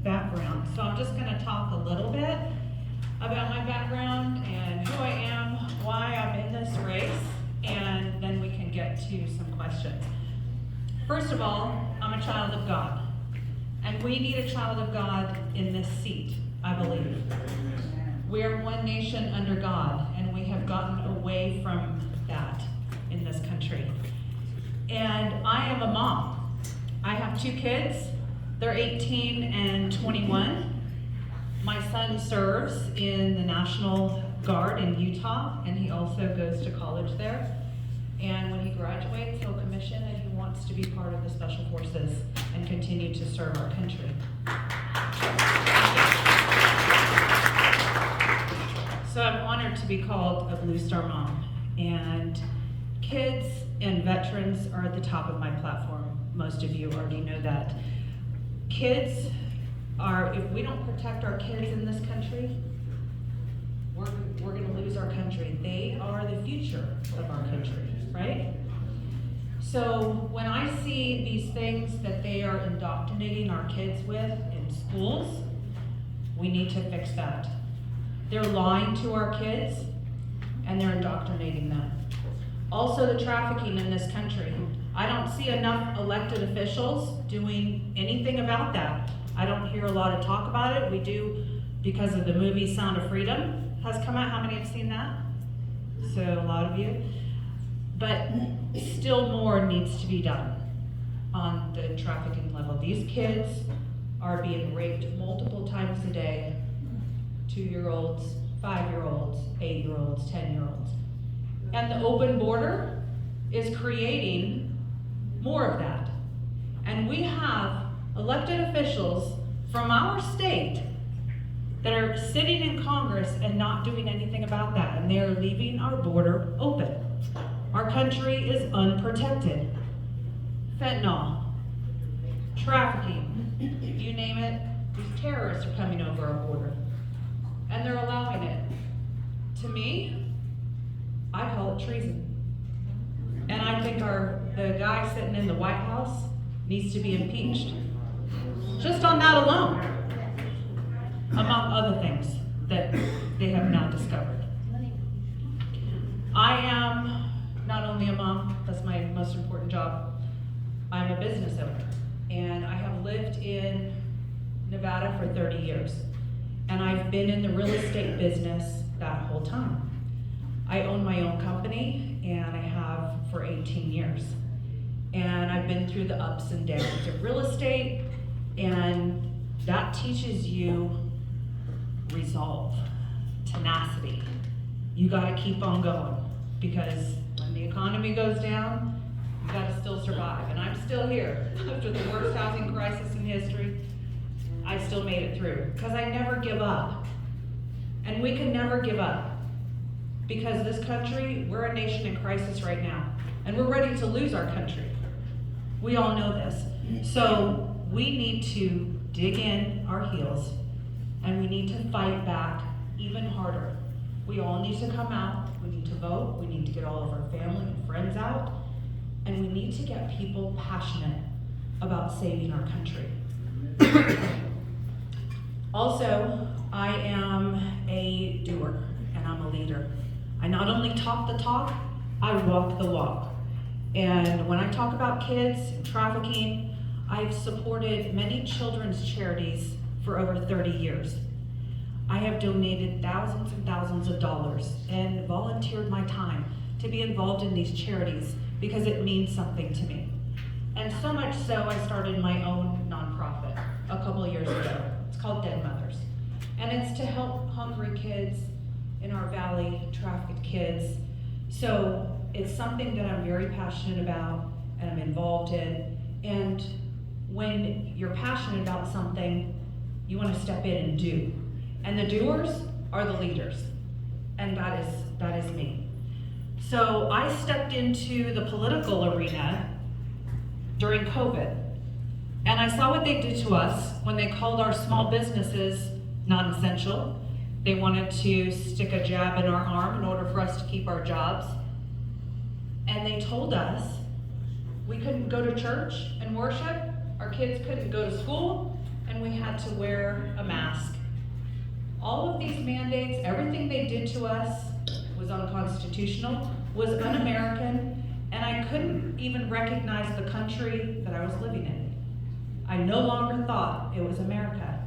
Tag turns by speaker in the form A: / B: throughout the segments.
A: background. So I'm just gonna talk a little bit about my background and who I am, why I'm in this race, and then we can get to some questions. First of all, I'm a child of God, and we need a child of God in this seat, I believe. We are one nation under God, and we have gotten away from that in this country. And I am a mom. I have 2 kids. They're 18 and 21. My son serves in the National Guard in Utah, and he also goes to college there. And when he graduates, he'll commission, and he wants to be part of the Special Forces and continue to serve our country. So I'm honored to be called a Blue Star mom. And kids and veterans are at the top of my platform. Most of you already know that. Kids are, if we don't protect our kids in this country, we're gonna lose our country. They are the future of our country, right? So when I see these things that they are indoctrinating our kids with in schools, we need to fix that. They're lying to our kids and they're indoctrinating them. Also the trafficking in this country. I don't see enough elected officials doing anything about that. I don't hear a lot of talk about it. We do because of the movie Sound of Freedom has come out. How many have seen that? So a lot of you. But still more needs to be done on the trafficking level. These kids are being raped multiple times a day. 2-year-olds, 5-year-olds, 8-year-olds, 10-year-olds. And the open border is creating more of that. And we have elected officials from our state that are sitting in Congress and not doing anything about that. And they are leaving our border open. Our country is unprotected. Fentanyl, trafficking, you name it, these terrorists are coming over our border. And they're allowing it. To me, I call it treason. And I think the guy sitting in the White House needs to be impeached. Just on that alone, among other things that they have now discovered. I am not only a mom, that's my most important job, I'm a business owner. And I have lived in Nevada for 30 years. And I've been in the real estate business that whole time. I own my own company, and I have for 18 years. And I've been through the ups and downs of real estate, and that teaches you resolve, tenacity. You gotta keep on going, because when the economy goes down, you gotta still survive. And I'm still here after the worst housing crisis in history. I still made it through, because I never give up. And we can never give up, because this country, we're a nation in crisis right now, and we're ready to lose our country. We all know this. So we need to dig in our heels, and we need to fight back even harder. We all need to come out, we need to vote, we need to get all of our family and friends out, and we need to get people passionate about saving our country. Also, I am a doer and I'm a leader. I not only talk the talk, I walk the walk. And when I talk about kids and trafficking, I've supported many children's charities for over 30 years. I have donated thousands and thousands of dollars and volunteered my time to be involved in these charities because it means something to me. And so much so, I started my own nonprofit a couple of years ago. It's called Dead Mothers. And it's to help hungry kids in our valley, trafficked kids. So it's something that I'm very passionate about and I'm involved in. And when you're passionate about something, you want to step in and do. And the doers are the leaders. And that is me. So I stepped into the political arena during COVID. And I saw what they did to us when they called our small businesses non-essential. They wanted to stick a jab in our arm in order for us to keep our jobs. And they told us we couldn't go to church and worship, our kids couldn't go to school, and we had to wear a mask. All of these mandates, everything they did to us was unconstitutional, was un-American, and I couldn't even recognize the country that I was living in. I no longer thought it was America.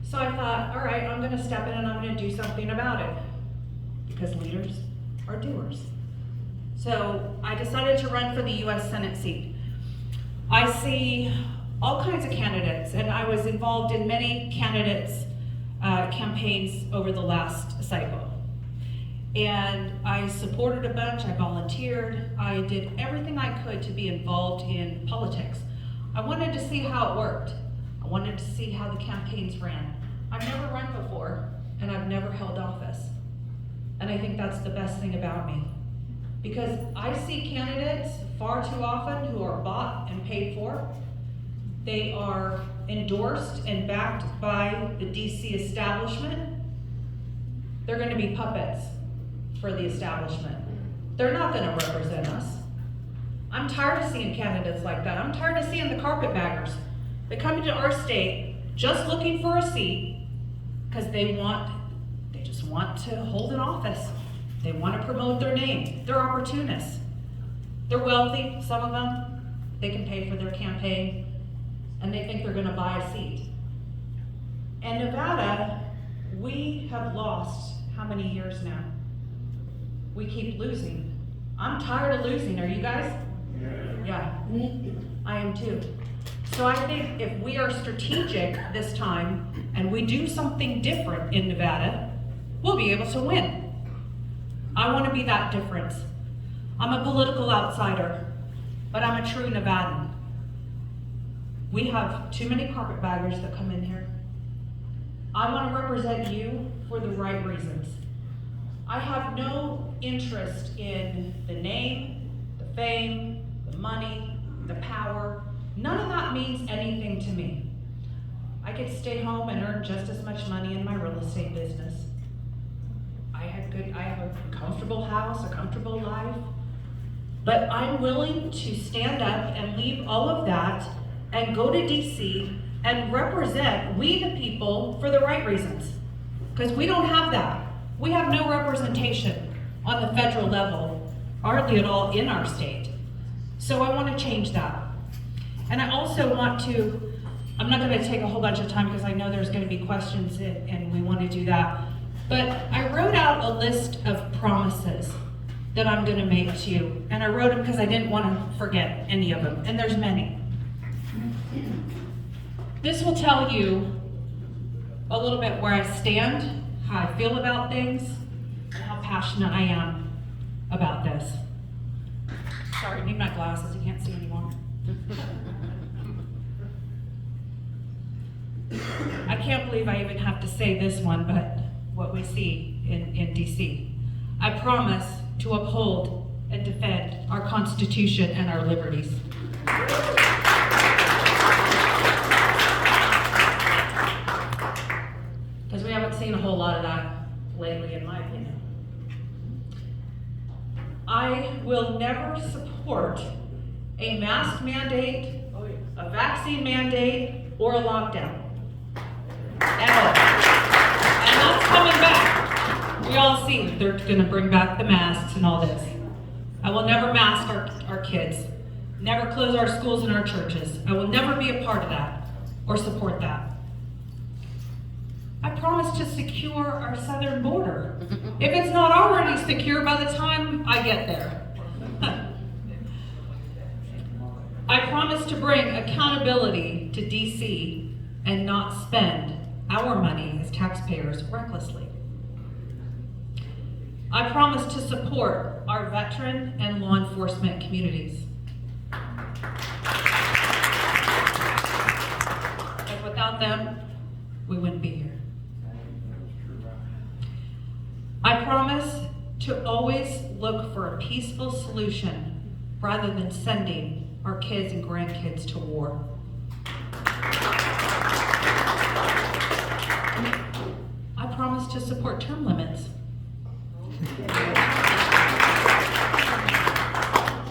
A: So I thought, all right, I'm gonna step in and I'm gonna do something about it, because leaders are doers. So I decided to run for the US Senate seat. I see all kinds of candidates, and I was involved in many candidates' campaigns over the last cycle. And I supported a bunch, I volunteered, I did everything I could to be involved in politics. I wanted to see how it worked. I wanted to see how the campaigns ran. I've never run before, and I've never held office. And I think that's the best thing about me. Because I see candidates far too often who are bought and paid for. They are endorsed and backed by the DC establishment. They're gonna be puppets for the establishment. They're not gonna represent us. I'm tired of seeing candidates like that. I'm tired of seeing the carpetbaggers that come into our state just looking for a seat because they just want to hold an office. They want to promote their name. They're opportunists. They're wealthy, some of them. They can pay for their campaign, and they think they're gonna buy a seat. In Nevada, we have lost how many years now? We keep losing. I'm tired of losing, are you guys? Yeah, I am too. So I think if we are strategic this time, and we do something different in Nevada, we'll be able to win. I want to be that difference. I'm a political outsider, but I'm a true Nevadan. We have too many carpetbaggers that come in here. I want to represent you for the right reasons. I have no interest in the name, the fame, the money, the power. None of that means anything to me. I could stay home and earn just as much money in my real estate business. I have a comfortable house, a comfortable life, but I'm willing to stand up and leave all of that and go to DC and represent we the people for the right reasons. Because we don't have that. We have no representation on the federal level, hardly at all in our state. So I want to change that. And I also want to, I'm not going to take a whole bunch of time because I know there's going to be questions and we want to do that. But I wrote out a list of promises that I'm going to make to you. And I wrote them because I didn't want to forget any of them. And there's many. This will tell you a little bit where I stand, how I feel about things, and how passionate I am about this. Sorry, I need my glasses, you can't see anymore. I can't believe I even have to say this one, but what we see in DC. I promise to uphold and defend our Constitution and our liberties. Because we haven't seen a whole lot of that lately, in my opinion. I will never support a mask mandate, a vaccine mandate, or a lockdown. At all. And that's coming back. We all see they're gonna bring back the masks and all this. I will never mask our kids, never close our schools and our churches. I will never be a part of that or support that. I promise to secure our southern border. If it's not already secure by the time I get there. I promise to bring accountability to DC and not spend our money as taxpayers recklessly. I promise to support our veteran and law enforcement communities. If without them, we wouldn't be here. I promise to always look for a peaceful solution rather than sending our kids and grandkids to war. I promise to support term limits.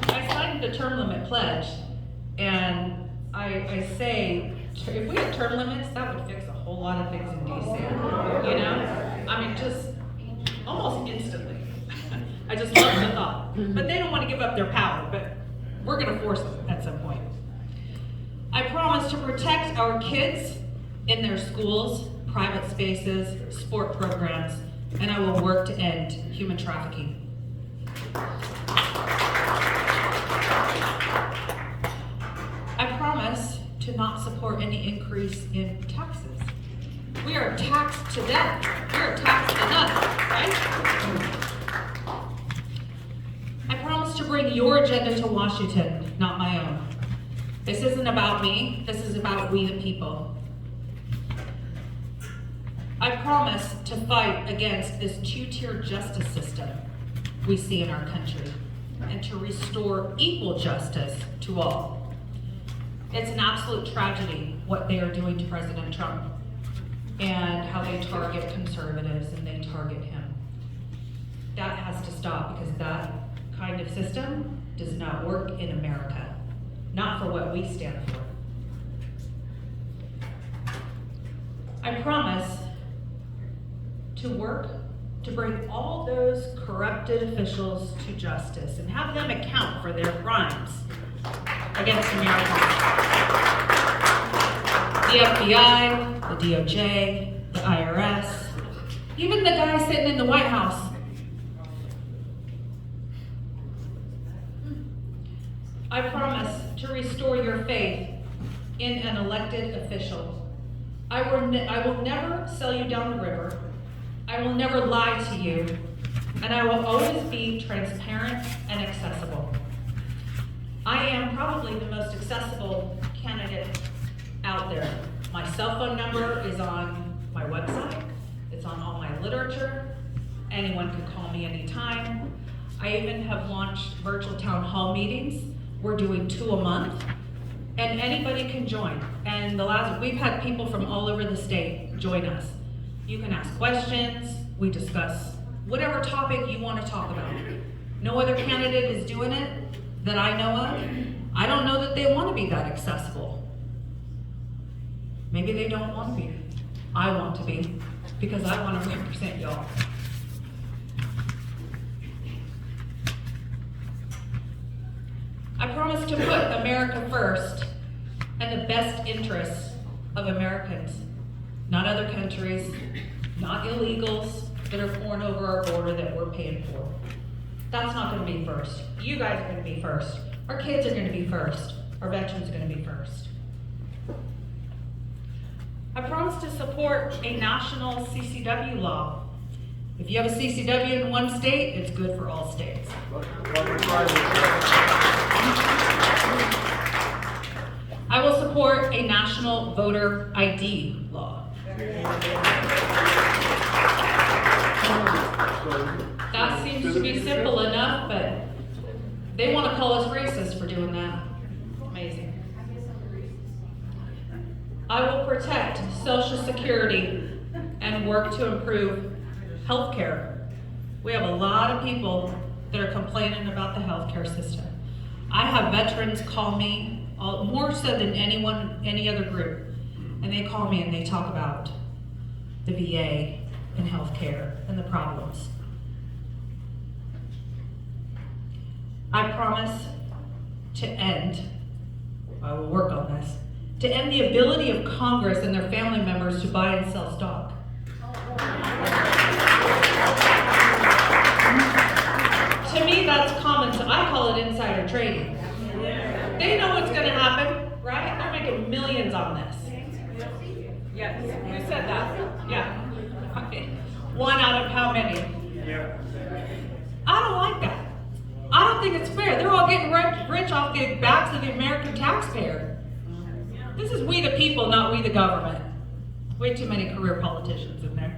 A: I signed the term limit pledge, and I say, if we had term limits, that would fix a whole lot of things in DC, you know? I mean, just almost instantly. I just love the thought. But they don't want to give up their power, but we're gonna force them at some point. I promise to protect our kids in their schools, private spaces, sport programs, and I will work to end human trafficking. I promise to not support any increase in taxes. We are taxed to death. We are taxed enough, right? I promise to bring your agenda to Washington, not my own. This isn't about me, this is about we the people. I promise to fight against this two-tier justice system we see in our country and to restore equal justice to all. It's an absolute tragedy what they are doing to President Trump and how they target conservatives and they target him. That has to stop because that kind of system does not work in America, not for what we stand for. I promise to work to bring all those corrupted officials to justice and have them account for their crimes against Americans. The FBI, the DOJ, the IRS, even the guy sitting in the White House. I promise to restore your faith in an elected official. I will never sell you down the river. I will never lie to you, and I will always be transparent and accessible. I am probably the most accessible candidate out there. My cell phone number is on my website. It's on all my literature. Anyone can call me anytime. I even have launched virtual town hall meetings. We're doing 2 a month, and anybody can join. And we've had people from all over the state join us. You can ask questions, we discuss whatever topic you want to talk about. No other candidate is doing it that I know of. I don't know that they want to be that accessible. Maybe they don't want to be. I want to be, because I want to represent y'all. I promise to put America first and the best interests of Americans, not other countries, not illegals that are pouring over our border that we're paying for. That's not going to be first. You guys are going to be first. Our kids are going to be first. Our veterans are going to be first. I promise to support a national CCW law. If you have a CCW in one state, it's good for all states. I will support a national voter ID law. That seems to be simple enough, but they want to call us racist for doing that. Amazing. I will protect Social Security and work to improve health care. We have a lot of people that are complaining about the healthcare system. I have veterans call me, more so than any other group, and they call me and they talk about the VA and healthcare and the problems. I promise to end, I will work on this, to end the ability of Congress and their family members to buy and sell stock. To me, that's common, so I call it insider trading. They know what's going to happen, right? They're making millions on this. Yes, who said that? Yeah. One out of how many? I don't like that. I don't think it's fair. They're all getting rich off the backs of the American taxpayer. This is we the people, not we the government. Way too many career politicians in there.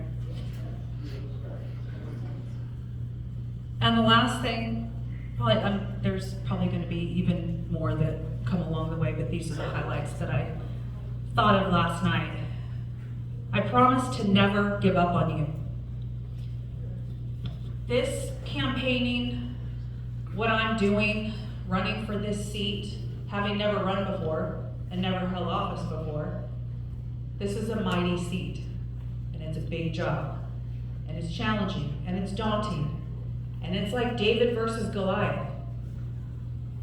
A: And the last thing, there's probably going to be even more that come along the way, but these are the highlights that I thought of last night. I promise to never give up on you. This campaigning, what I'm doing, running for this seat, having never run before and never held office before, This is a mighty seat, and it's a big job, and it's challenging, and it's daunting, and it's like David versus Goliath.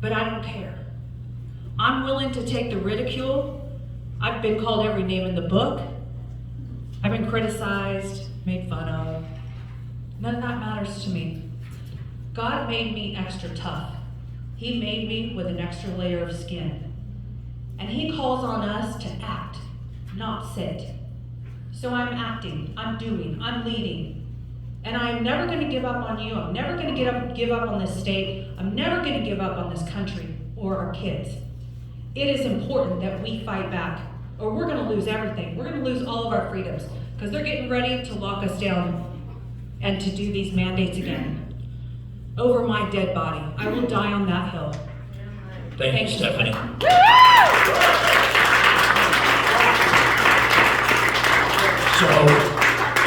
A: But I don't care. I'm willing to take the ridicule. I've been called every name in the book. I've been criticized, made fun of. None of that matters to me. God made me extra tough. He made me with an extra layer of skin. And He calls on us to act, not sit. So I'm acting, I'm doing, I'm leading. And I'm never going to give up on you. I'm never going to give up on this state. I'm never going to give up on this country or our kids. It is important that we fight back, or we're going to lose everything. We're going to lose all of our freedoms, because they're getting ready to lock us down and to do these mandates again. Over my dead body. I will die on that hill.
B: Thank you, Stephanie. So,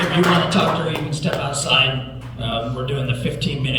B: if you want to talk to her, you can step outside. We're doing the 15-minute